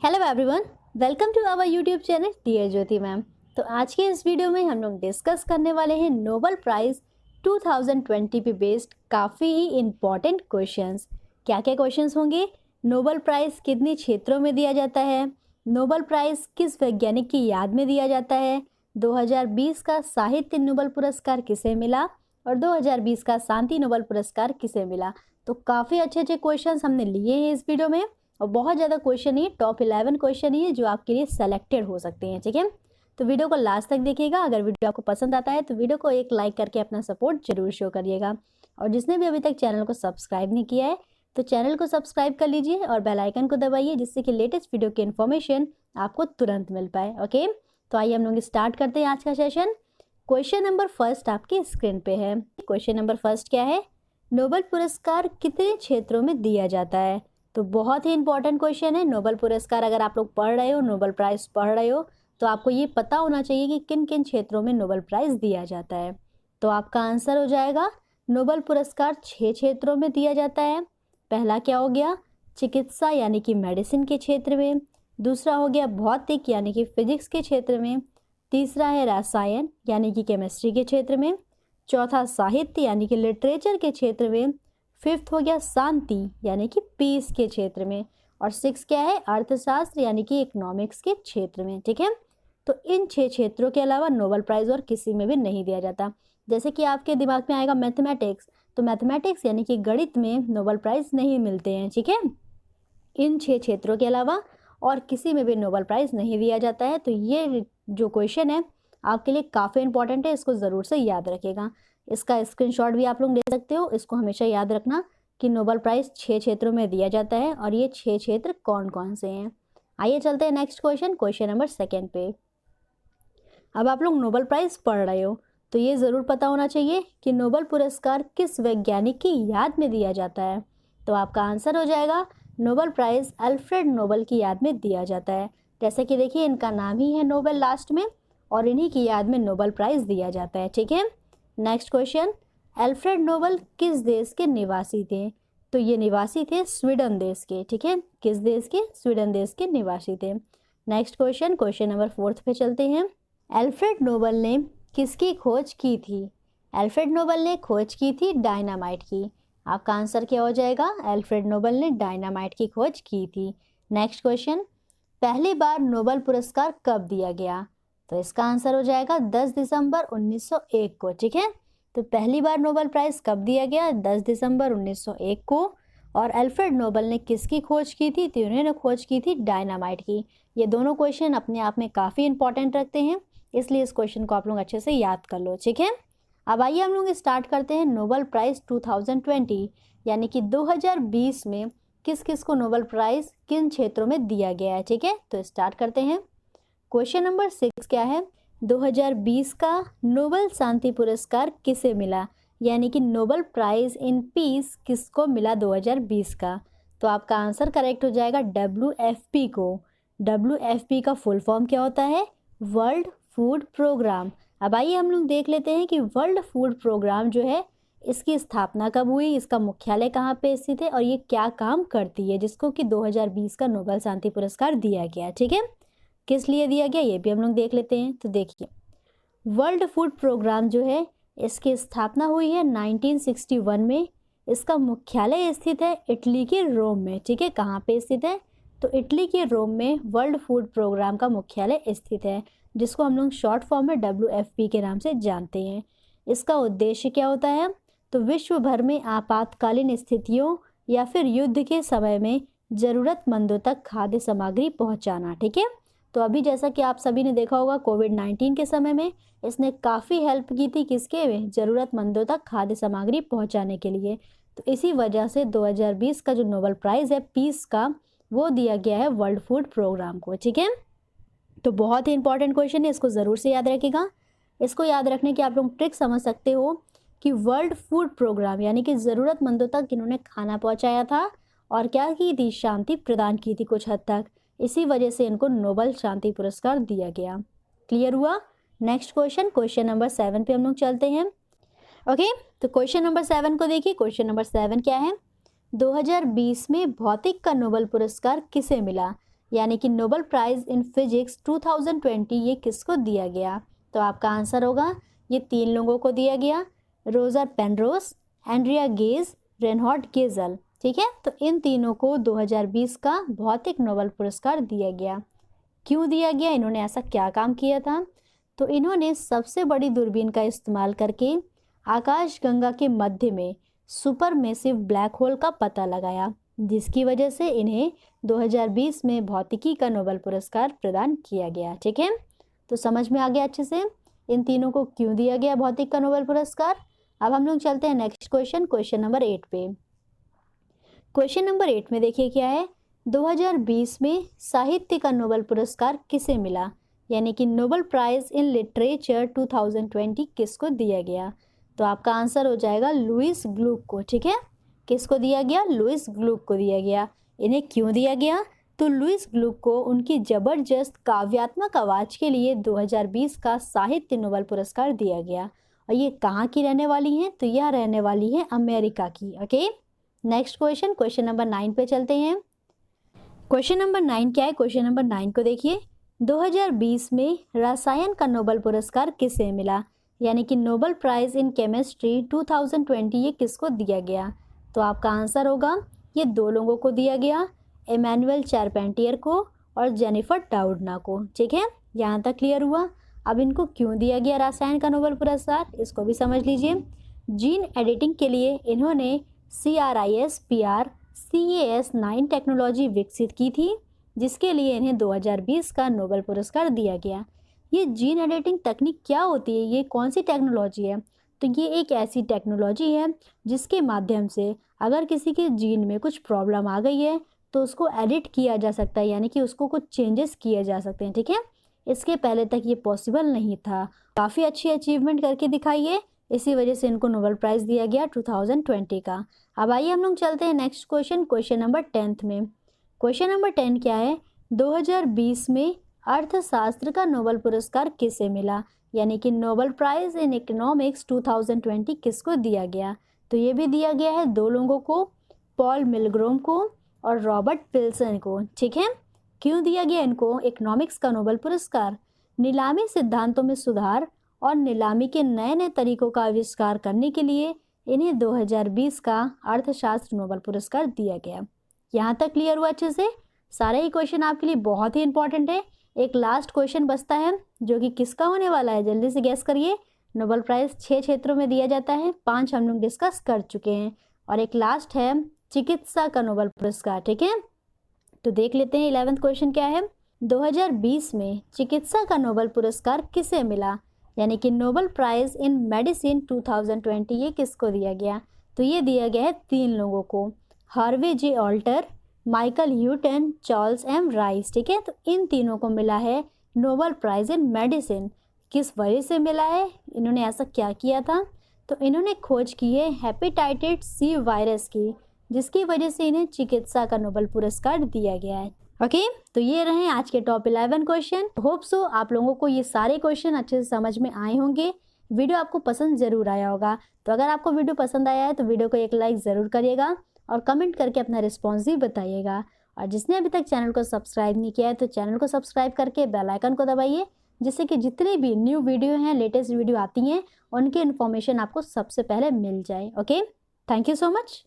Hello everyone, welcome to our YouTube channel dear Jyoti ma'am. तो आज के इस वीडियो में हम लोग डिस्कस करने वाले हैं नोबेल प्राइज़ 2020 पे बेस्ड काफ़ी ही इम्पॉर्टेंट क्वेश्चंस। क्या क्या क्वेश्चंस होंगे? नोबेल प्राइज़ कितने क्षेत्रों में दिया जाता है? नोबेल प्राइज़ किस वैज्ञानिक की याद में दिया जाता है? 2020 का साहित्य नोबेल पुरस्कार किसे मिला और 2020 का शांति नोबेल पुरस्कार किसे मिला? तो काफ़ी अच्छे अच्छे क्वेश्चंस हमने लिए हैं इस वीडियो में और बहुत ज़्यादा क्वेश्चन ही टॉप 11 क्वेश्चन ही है जो आपके लिए सेलेक्टेड हो सकते हैं। ठीक है, तो वीडियो को लास्ट तक देखिएगा। अगर वीडियो आपको पसंद आता है तो वीडियो को एक लाइक करके अपना सपोर्ट जरूर शो करिएगा और जिसने भी अभी तक चैनल को सब्सक्राइब नहीं किया है तो चैनल को सब्सक्राइब कर लीजिए और बेल आइकन को दबाइए जिससे कि लेटेस्ट वीडियो की इन्फॉर्मेशन आपको तुरंत मिल पाए। ओके, तो आइए हम लोग स्टार्ट करते हैं आज का सेशन। क्वेश्चन नंबर फर्स्ट आपकी स्क्रीन पे है। क्वेश्चन नंबर फर्स्ट क्या है? नोबेल पुरस्कार कितने क्षेत्रों में दिया जाता है? तो बहुत ही इंपॉर्टेंट क्वेश्चन है। नोबेल पुरस्कार अगर आप लोग पढ़ रहे हो, नोबेल प्राइज़ पढ़ रहे हो तो आपको ये पता होना चाहिए कि किन किन क्षेत्रों में नोबेल प्राइज़ दिया जाता है। तो आपका आंसर हो जाएगा नोबेल पुरस्कार 6 क्षेत्रों में दिया जाता है। पहला क्या हो गया? चिकित्सा यानी कि मेडिसिन के क्षेत्र में। दूसरा हो गया भौतिक यानी कि फिजिक्स के क्षेत्र में। तीसरा है रसायन यानी कि केमिस्ट्री के क्षेत्र में। चौथा साहित्य यानी कि लिटरेचर के क्षेत्र में। फिफ्थ हो गया शांति यानी कि पीस के क्षेत्र में। और सिक्स क्या है? अर्थशास्त्र यानी कि इकोनॉमिक्स के क्षेत्र में। ठीक है, तो इन 6 क्षेत्रों के अलावा नोबेल प्राइज़ और किसी में भी नहीं दिया जाता। जैसे कि आपके दिमाग में आएगा मैथमेटिक्स, तो मैथमेटिक्स यानी कि गणित में नोबेल प्राइज़ नहीं मिलते हैं। ठीक है, इन 6 क्षेत्रों के अलावा और किसी में भी नोबेल प्राइज़ नहीं दिया जाता है। तो ये जो क्वेश्चन है आपके लिए काफ़ी इंपॉर्टेंट है, इसको ज़रूर से याद रखिएगा। इसका स्क्रीनशॉट भी आप लोग ले सकते हो। इसको हमेशा याद रखना कि नोबेल प्राइज़ 6 क्षेत्रों में दिया जाता है और ये 6 क्षेत्र कौन कौन से हैं। आइए चलते हैं next question, question number second पे। अब आप लोग नोबेल प्राइज़ पढ़ रहे हो तो ये ज़रूर पता होना चाहिए कि नोबेल पुरस्कार किस वैज्ञानिक की याद में दिया जाता है। तो आपका आंसर हो जाएगा नोबेल प्राइज़ अल्फ्रेड नोबेल की याद में दिया जाता है। जैसे कि देखिए इनका नाम ही है नोबेल लास्ट में और इन्हीं की याद में नोबेल प्राइज़ दिया जाता है। ठीक है, नेक्स्ट क्वेश्चन, अल्फ्रेड नोबेल किस देश के निवासी थे? तो ये निवासी थे स्वीडन देश के। ठीक है, किस देश के? स्वीडन देश के निवासी थे। Next question, question number fourth पे चलते हैं। अल्फ्रेड नोबेल ने किसकी खोज की थी? अल्फ्रेड नोबेल ने खोज की थी डायनामाइट की। आपका आंसर क्या हो जाएगा? अल्फ्रेड नोबेल ने डायनामाइट की खोज की थी। नेक्स्ट क्वेश्चन, पहली बार नोबेल पुरस्कार कब दिया गया? तो इसका आंसर हो जाएगा 10 दिसंबर 1901 को। ठीक है, तो पहली बार नोबेल प्राइज़ कब दिया गया? 10 दिसंबर 1901 को। और अल्फ्रेड नोबेल ने किसकी खोज की थी? तो उन्होंने खोज की थी डायनामाइट की। ये दोनों क्वेश्चन अपने आप में काफ़ी इंपॉर्टेंट रखते हैं, इसलिए इस क्वेश्चन को आप लोग अच्छे से याद कर लो। ठीक है, अब आइए हम लोग स्टार्ट करते हैं नोबेल प्राइज़ 2020 यानी कि 2020 में किस किस को नोबेल प्राइज़ किन क्षेत्रों में दिया गया है। ठीक है, तो स्टार्ट करते हैं। क्वेश्चन नंबर 6 क्या है? 2020 का नोबेल शांति पुरस्कार किसे मिला? यानी कि नोबेल प्राइज़ इन पीस किसको मिला 2020 का? तो आपका आंसर करेक्ट हो जाएगा WFP को। WFP का फुल फॉर्म क्या होता है? World food programme. अब आइए हम लोग देख लेते हैं कि वर्ल्ड फूड प्रोग्राम जो है इसकी स्थापना कब हुई, इसका मुख्यालय कहाँ पे स्थित है और ये क्या काम करती है जिसको कि 2020 का नोबेल शांति पुरस्कार दिया गया। ठीक है, किस लिए दिया गया ये भी हम लोग देख लेते हैं। तो देखिए वर्ल्ड फूड प्रोग्राम जो है इसकी स्थापना हुई है 1961 में। इसका मुख्यालय स्थित है इटली के रोम में। ठीक है, कहाँ पे स्थित है? तो इटली के रोम में वर्ल्ड फूड प्रोग्राम का मुख्यालय स्थित है जिसको हम लोग शॉर्ट फॉर्म में WFP के नाम से जानते हैं। इसका उद्देश्य क्या होता है? तो विश्व भर में आपातकालीन स्थितियों या फिर युद्ध के समय में ज़रूरतमंदों तक खाद्य सामग्री पहुंचाना। ठीक है, तो अभी जैसा कि आप सभी ने देखा होगा कोविड-19 के समय में इसने काफ़ी हेल्प की थी किसके? ज़रूरतमंदों तक खाद्य सामग्री पहुंचाने के लिए। तो इसी वजह से 2020 का जो नोबेल प्राइज़ है पीस का वो दिया गया है वर्ल्ड फूड प्रोग्राम को। ठीक है, तो बहुत ही इंपॉर्टेंट क्वेश्चन है, इसको ज़रूर से याद रखिएगा। इसको याद रखने की आप लोग ट्रिक समझ सकते हो कि वर्ल्ड फूड प्रोग्राम यानी कि ज़रूरतमंदों तक इन्होंने खाना पहुंचाया था और क्या की थी? शांति प्रदान की थी कुछ हद तक। इसी वजह से इनको नोबेल शांति पुरस्कार दिया गया। क्लियर हुआ? नेक्स्ट क्वेश्चन, क्वेश्चन नंबर 7 पे हम लोग चलते हैं। ओके, तो क्वेश्चन नंबर 7 को देखिए। क्वेश्चन नंबर 7 क्या है? 2020 में भौतिक का नोबेल पुरस्कार किसे मिला? यानी कि नोबेल प्राइज़ इन फिजिक्स 2020 ये किसको दिया गया? तो आपका आंसर होगा ये 3 लोगों को दिया गया, Roger Penrose, Andrea Ghez, Reinhard Genzel. ठीक है, तो इन तीनों को 2020 का भौतिक नोबेल पुरस्कार दिया गया। क्यों दिया गया? इन्होंने ऐसा क्या काम किया था? तो इन्होंने सबसे बड़ी दूरबीन का इस्तेमाल करके आकाशगंगा के मध्य में सुपरमेसिव ब्लैक होल का पता लगाया, जिसकी वजह से इन्हें 2020 में भौतिकी का नोबेल पुरस्कार प्रदान किया गया। ठीक है, तो समझ में आ गया अच्छे से इन तीनों को क्यों दिया गया भौतिक का नोबेल पुरस्कार। अब हम लोग चलते हैं नेक्स्ट क्वेश्चन, क्वेश्चन नंबर 8 पे। क्वेश्चन नंबर 8 में देखिए क्या है, 2020 में साहित्य का नोबेल पुरस्कार किसे मिला? यानी कि नोबेल प्राइज इन लिटरेचर 2020 किसको दिया गया? तो आपका आंसर हो जाएगा लुईस ग्लुक को। ठीक है, किसको दिया गया? लुईस ग्लुक को दिया गया। इन्हें क्यों दिया गया? तो लुईस ग्लुक को उनकी जबरदस्त काव्यात्मक आवाज़ के लिए 2020 का साहित्य नोबेल पुरस्कार दिया गया। और ये कहाँ की रहने वाली हैं? तो यह रहने वाली है अमेरिका की। Okay, next question, question number 9 पे चलते हैं। क्वेश्चन नंबर 9 क्या है? क्वेश्चन नंबर 9 को देखिए, 2020 में रसायन का नोबेल पुरस्कार किसे मिला? यानी कि नोबेल प्राइज इन केमिस्ट्री 2020 ये किसको दिया गया? तो आपका आंसर होगा ये 2 लोगों को दिया गया, एमैनुअल चारपेंटियर को और जेनिफर डाउडना को। ठीक है, यहाँ तक क्लियर हुआ। अब इनको क्यों दिया गया रसायन का नोबेल पुरस्कार, इसको भी समझ लीजिए। जीन एडिटिंग के लिए इन्होंने CRISPR CAS9 टेक्नोलॉजी विकसित की थी, जिसके लिए इन्हें 2020 का नोबेल पुरस्कार दिया गया। ये जीन एडिटिंग तकनीक क्या होती है? ये कौन सी टेक्नोलॉजी है? तो ये एक ऐसी टेक्नोलॉजी है जिसके माध्यम से अगर किसी के जीन में कुछ प्रॉब्लम आ गई है तो उसको एडिट किया जा सकता है, यानी कि उसको कुछ चेंजेस किए जा सकते हैं। ठीक है, इसके पहले तक ये पॉसिबल नहीं था। काफ़ी अच्छी अचीवमेंट करके दिखाई है, इसी वजह से इनको नोबेल प्राइज़ दिया गया 2020 का। अब आइए हम लोग चलते हैं नेक्स्ट क्वेश्चन, क्वेश्चन नंबर 10 में। क्वेश्चन नंबर 10 क्या है? 2020 में अर्थशास्त्र का नोबेल पुरस्कार किसे मिला? यानी कि नोबेल प्राइज़ इन इकोनॉमिक्स 2020 किसको दिया गया? तो ये भी दिया गया है 2 लोगों को, पॉल मिलग्रोम को और रॉबर्ट विल्सन को। ठीक है, क्यों दिया गया इनको इकोनॉमिक्स का नोबेल पुरस्कार? नीलामी सिद्धांतों में सुधार और नीलामी के नए नए तरीकों का आविष्कार करने के लिए इन्हें 2020 का अर्थशास्त्र नोबेल पुरस्कार दिया गया। यहाँ तक क्लियर हुआ अच्छे से? सारे ही क्वेश्चन आपके लिए बहुत ही इंपॉर्टेंट है। एक लास्ट क्वेश्चन बचता है जो कि किसका होने वाला है, जल्दी से गैस करिए। नोबेल प्राइज़ 6 क्षेत्रों में दिया जाता है, 5 हम लोग डिस्कस कर चुके हैं और एक लास्ट है चिकित्सा का नोबेल पुरस्कार। ठीक है, तो देख लेते हैं 11th क्वेश्चन क्या है। 2020 में चिकित्सा का नोबेल पुरस्कार किसे मिला? यानी कि नोबेल प्राइज़ इन मेडिसिन 2020 ये किसको दिया गया? तो ये दिया गया है 3 लोगों को, Harvey J Alter, Michael Houghton, Charles M Rice. ठीक है, तो इन तीनों को मिला है नोबेल प्राइज़ इन मेडिसिन। किस वजह से मिला है? इन्होंने ऐसा क्या किया था? तो इन्होंने खोज की है हेपेटाइटिस सी वायरस की, जिसकी वजह से इन्हें चिकित्सा का नोबेल पुरस्कार दिया गया है। ओके, तो ये रहे आज के टॉप 11 क्वेश्चन। होप सो आप लोगों को ये सारे क्वेश्चन अच्छे से समझ में आए होंगे। वीडियो आपको पसंद ज़रूर आया होगा। तो अगर आपको वीडियो पसंद आया है तो वीडियो को एक लाइक ज़रूर करिएगा और कमेंट करके अपना रिस्पॉन्स भी बताइएगा। और जिसने अभी तक चैनल को सब्सक्राइब नहीं किया है तो चैनल को सब्सक्राइब करके बेल आइकन को दबाइए, जिससे कि जितने भी न्यू वीडियो हैं, लेटेस्ट वीडियो आती हैं, उनकी इन्फॉर्मेशन आपको सबसे पहले मिल जाए। Okay, thank you so much.